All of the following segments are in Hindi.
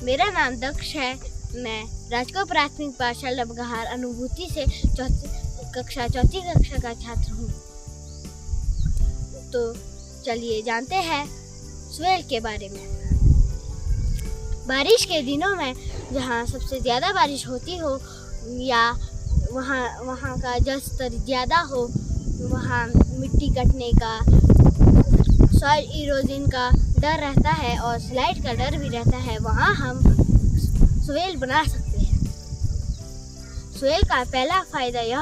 मेरा नाम दक्ष है। मैं राजकीय प्राथमिक पाठशाला बघार अनुभूति से चौथी कक्षा का छात्र हूँ। तो चलिए जानते हैं स्वेल के बारे में। बारिश के दिनों में जहाँ सबसे ज़्यादा बारिश होती हो या वहाँ का जल स्तर ज़्यादा हो, वहाँ मिट्टी कटने का, सॉइल इरोजन का डर रहता है और स्लाइड का डर भी रहता है, वहाँ हम स्वेल बना सकते हैं। स्वेल का पहला फ़ायदा यह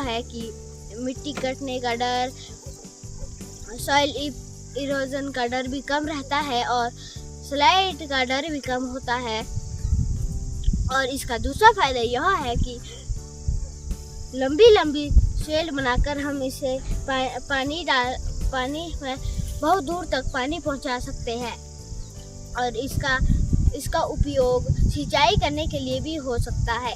है कि मिट्टी कटने का डर, सॉइल इरोजन का डर भी कम रहता है और स्लाइड का डर भी कम होता है। और इसका दूसरा फ़ायदा यह है कि लंबी स्वेल बनाकर हम इसे पानी में बहुत दूर तक पानी पहुंचा सकते हैं और इसका उपयोग सिंचाई करने के लिए भी हो सकता है।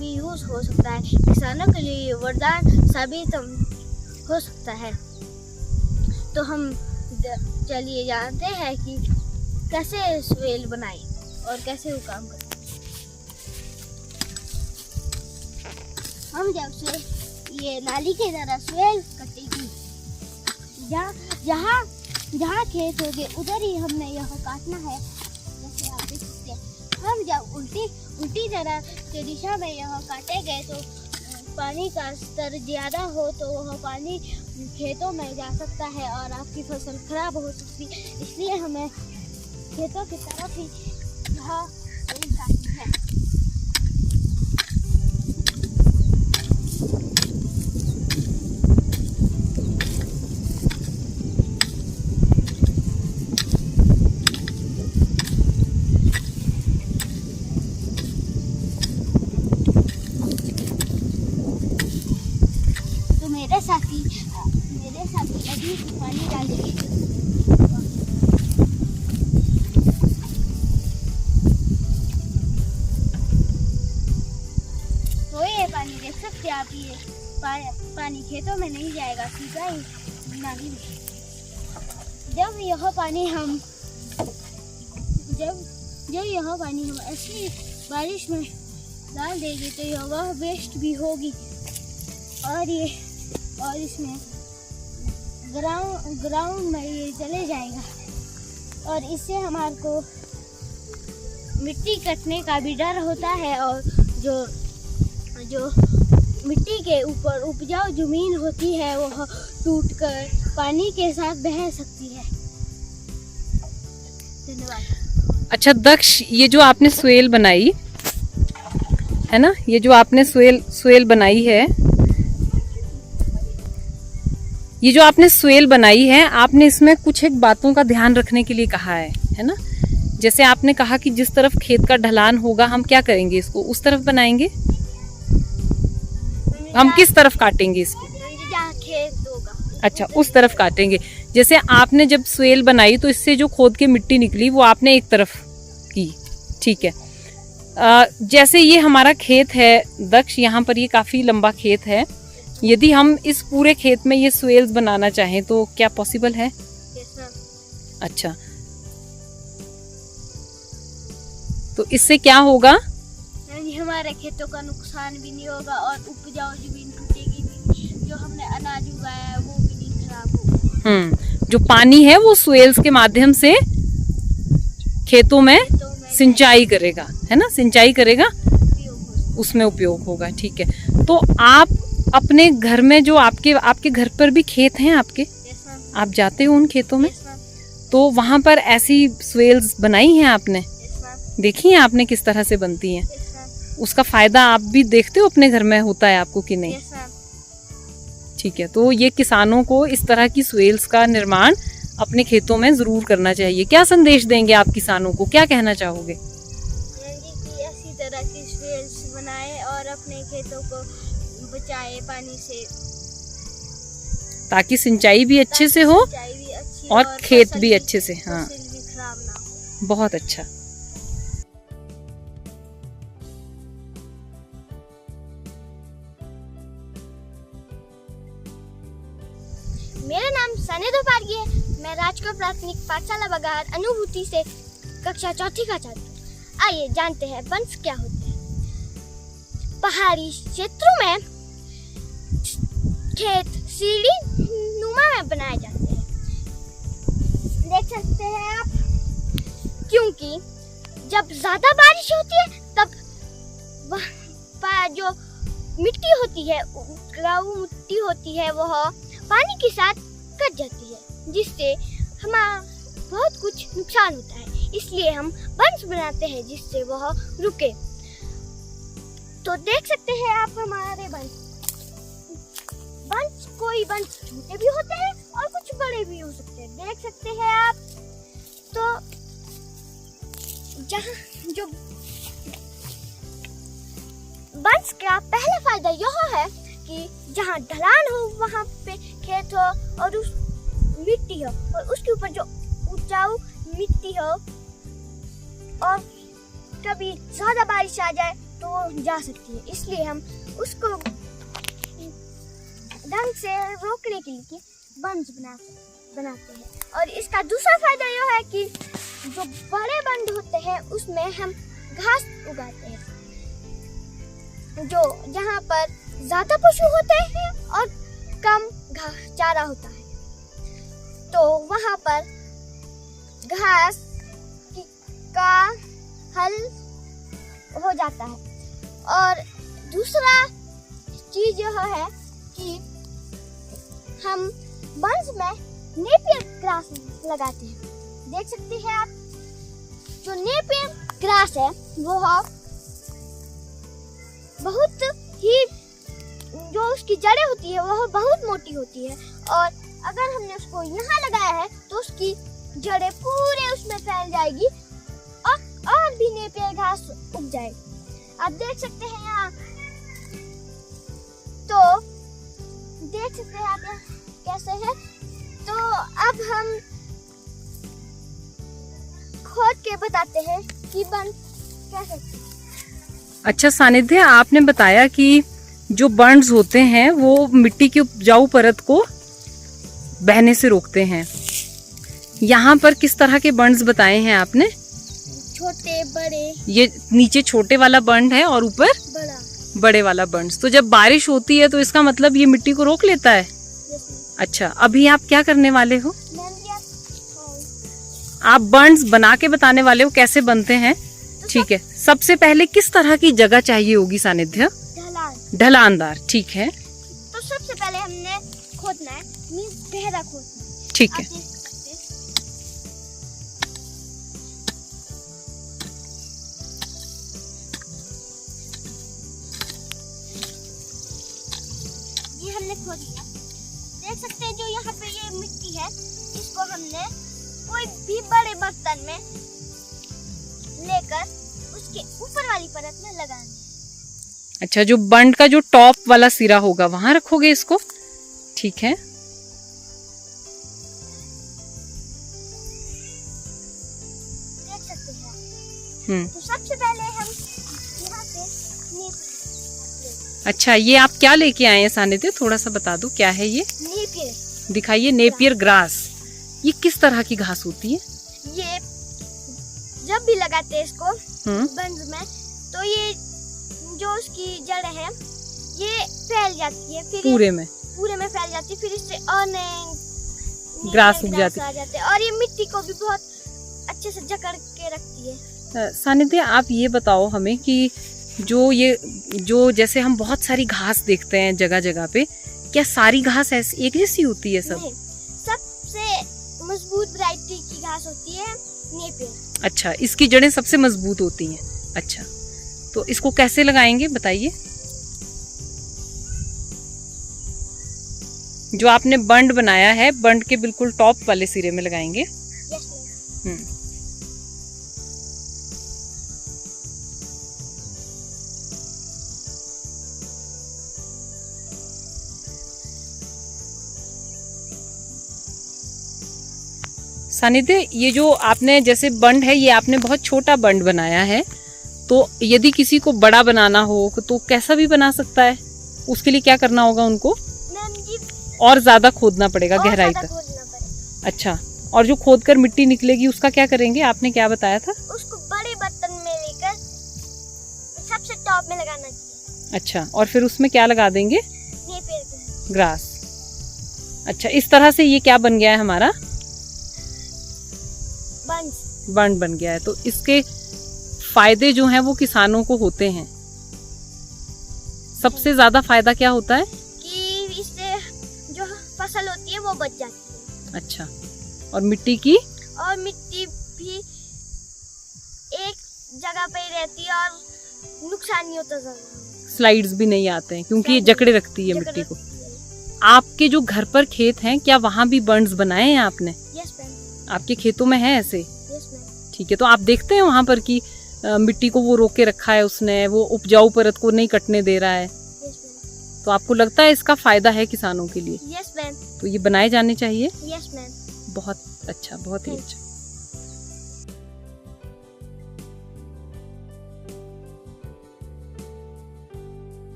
यूज़ हो सकता है। किसानों के लिए ये वरदान साबित हो सकता है। तो हम चलिए जानते हैं कि कैसे स्वेल बनाएं और कैसे वो काम करें। हम जब से ये नाली के तरह स्वेल कटेगी, जहाँ खेत होंगे उधर ही हमने यह काटना है। जैसे आप देख सकते हैं, हम जब उल्टी तरह के दिशा में यह काटेंगे तो पानी का स्तर ज़्यादा हो तो वह पानी खेतों में जा सकता है और आपकी फसल खराब हो सकती है। इसलिए हमें खेतों की तरफ ही यह स्वेल काटनी है। मेरे साथी अभी पानी डालेंगे। तो ये पानी देख सकते हैं आप, ये पानी खेतों में नहीं जाएगा, सीधा ही नाली में। जब यह पानी हम ऐसी बारिश में डाल देंगे तो वह वेस्ट भी होगी और इसमें ग्राउंड में ये चले जाएगा और इससे हमारे को मिट्टी कटने का भी डर होता है और जो मिट्टी के ऊपर उपजाऊ जमीन होती है वह टूटकर पानी के साथ बह सकती है। धन्यवाद। अच्छा दक्ष, ये जो आपने स्वेल बनाई है ना, ये जो आपने स्वेल बनाई है, ये जो आपने स्वेल बनाई है, आपने इसमें कुछ एक बातों का ध्यान रखने के लिए कहा है ना। जैसे आपने कहा कि जिस तरफ खेत का ढलान होगा हम क्या करेंगे, इसको उस तरफ बनाएंगे। हम किस तरफ काटेंगे इसको? जहाँ खेत होगा। अच्छा, उस तरफ काटेंगे। जैसे आपने जब स्वेल बनाई तो इससे जो खोद के मिट्टी निकली वो आपने एक तरफ की, ठीक है। जैसे ये हमारा खेत है दक्ष, यहाँ पर ये काफी लंबा खेत है। यदि हम इस पूरे खेत में ये स्वेल्स बनाना चाहें तो क्या पॉसिबल है? अच्छा, तो इससे क्या होगा? हमारे खेतों का नुकसान भी नहीं होगा और उपजाऊ जमीन टूटेगी भी, जो हमने अनाज उगाया है वो भी नहीं खराब होगा। जो पानी है वो स्वेल्स के माध्यम से खेतों में सिंचाई करेगा, है ना, सिंचाई करेगा, उसमें उपयोग होगा। ठीक है, तो आप अपने घर में जो आपके घर पर भी खेत हैं आपके, आप जाते हो उन खेतों में, तो वहां पर ऐसी स्वेल्स बनाई हैं आपने? देखी हैं आपने किस तरह से बनती हैं? उसका फायदा आप भी देखते हो अपने घर में होता है आपको कि नहीं? ठीक है, तो ये किसानों को इस तरह की स्वेल्स का निर्माण अपने खेतों में जरूर करना चाहिए। क्या संदेश देंगे आप किसानों को, क्या कहना चाहोगे? ऐसी तरह की स्वेल्स बनाए और अपने खेतों को बचाए पानी से, ताकि सिंचाई भी अच्छे से हो और खेत भी अच्छे से। हाँ, बहुत अच्छा। मेरा नाम सनी दोपारगी है। मैं राजकीय प्राथमिक पाठशाला बघार अनुभूति से कक्षा 4ठी का छात्र हूँ। आइए जानते हैं बंस क्या होते हैं। पहाड़ी क्षेत्रों में खेत सीढ़ी नुमा में बनाए जाते हैं, देख सकते हैं आप, क्योंकि जब ज्यादा बारिश होती है तब वह जो मिट्टी होती है, उपजाऊ मिट्टी होती है, वह पानी के साथ कट जाती है, जिससे हमारा बहुत कुछ नुकसान होता है। इसलिए हम बंस बनाते हैं जिससे वह रुके। तो देख सकते हैं आप हमारे बंस कोई बंस छोटे भी होते हैं और कुछ बड़े भी हो सकते हैं, देख सकते हैं आप। तो जहाँ जो बंस का पहला फायदा यह है कि जहाँ ढलान हो वहाँ पे खेत हो और उस मिट्टी हो और उसके ऊपर जो उपजाऊ मिट्टी हो, और कभी ज्यादा बारिश आ जाए तो वो जा सकती है। इसलिए हम उसको ढंग से रोकने के लिए बंस बनाते हैं। और इसका दूसरा फायदा यह है कि जो बड़े बंद होते हैं उसमें हम घास उगाते हैं, जो जहाँ पर ज्यादा पशु होते हैं और कम चारा होता है, तो वहाँ पर घास का हल हो जाता है। और दूसरा चीज यह है कि हम बंस में नेपियर ग्रास लगाते हैं, देख सकते हैं आप। जो नेपियर ग्रास है वह बहुत ही, जो उसकी जड़ें होती है वह बहुत मोटी होती है, और अगर हमने उसको यहाँ लगाया है तो उसकी जड़ें पूरे उसमें फैल जाएगी और भी नेपियर घास उग जाएगी। आप देख सकते हैं यहाँ, तो देख सकते हैं आप यहाँ कैसे है। तो अब हम खोद के बताते हैं कि बन कैसे। अच्छा सानिध्य, आपने बताया कि जो बर्न्स होते हैं वो मिट्टी की उपजाऊ परत को बहने से रोकते हैं। यहाँ पर किस तरह के बर्न्स बताए हैं आपने? छोटे बड़े। ये नीचे छोटे वाला बर्न है और ऊपर बड़े वाला बर्न्स। तो जब बारिश होती है तो इसका मतलब ये मिट्टी को रोक लेता है। अच्छा, अभी आप क्या करने वाले हो? आप बर्न्स बना के बताने वाले हो कैसे बनते हैं, ठीक है। सबसे पहले किस तरह की जगह चाहिए होगी सानिध्य? ढलानदार, ठीक है। तो सबसे पहले हमने खोदना है, गहरा खोदना, ठीक है। ये हमने खोद लिया, देख सकते हैं। जो यहाँ पे ये मिट्टी है, इसको हमने कोई भी बड़े बर्तन में लेकर उसके ऊपर वाली परत में लगाना है। अच्छा, जो बंड का जो टॉप वाला सिरा होगा वहां रखोगे इसको, ठीक है। देख सकते हैं। तो सबसे पहले हम यहाँ पे अच्छा, ये आप क्या लेके आए हैं सानिध्य? थोड़ा सा बता दो, क्या है ये? नेपियर। दिखाइए। नेपियर ग्रास, ये किस तरह की घास होती है? ये जब भी लगाते हैं इसको बंद में, तो ये जो उसकी जड़ है ये फैल जाती है, फिर पूरे में फैल जाती है, फिर इससे और नए ग्रास उग जाती है, और ये मिट्टी को भी बहुत अच्छे से जकड़ के रखती है। सानिध्य, आप ये बताओ हमें कि जो जैसे हम बहुत सारी घास देखते हैं जगह जगह पे, क्या सारी घास ऐसी एक जैसी होती है? सब? नहीं, सबसे मजबूत वैरायटी की घास होती है नेपियर। अच्छा, इसकी जड़ें सबसे मजबूत होती हैं। अच्छा, तो इसको कैसे लगाएंगे बताइए? जो आपने बंड बनाया है, बंड के बिल्कुल टॉप वाले सिरे में लगाएंगे। सानिध्य, ये जो आपने जैसे बंड है, ये आपने बहुत छोटा बंड बनाया है, तो यदि किसी को बड़ा बनाना हो तो कैसा भी बना सकता है? उसके लिए क्या करना होगा उनको? और ज्यादा खोदना पड़ेगा गहराई तक। खोदना पड़ेगा। अच्छा, और जो खोद कर मिट्टी निकलेगी उसका क्या करेंगे, आपने क्या बताया था? उसको बड़े बर्तन में लेकर सबसे टॉप में लगाना चाहिए। अच्छा, और फिर उसमें क्या लगा देंगे? Napier grass. अच्छा, इस तरह से ये क्या बन गया है हमारा? बंड बन गया है। तो इसके फायदे जो हैं वो किसानों को होते हैं। सबसे ज्यादा फायदा क्या होता है? कि इससे जो फसल होती है वो बच जाती है। अच्छा, और मिट्टी की? और मिट्टी भी एक जगह पे ही रहती है और नुकसान नहीं होता ज़्यादा। स्लाइड्स भी नहीं आते हैं क्योंकि ये जकड़े रखती है मिट्टी को। आपके जो घर पर खेत हैं, क्या वहाँ भी बंड्स बनाए हैं आपने? Yes ma'am. आपके खेतों में है ऐसे? Yes ma'am. ठीक है, तो आप देखते हैं वहाँ पर कि मिट्टी को वो रोक के रखा है उसने, वो उपजाऊ परत को नहीं कटने दे रहा है। Yes ma'am. तो आपको लगता है इसका फायदा है किसानों के लिए? Yes ma'am. तो ये बनाए जाने चाहिए। Yes ma'am. बहुत अच्छा, बहुत ही अच्छा।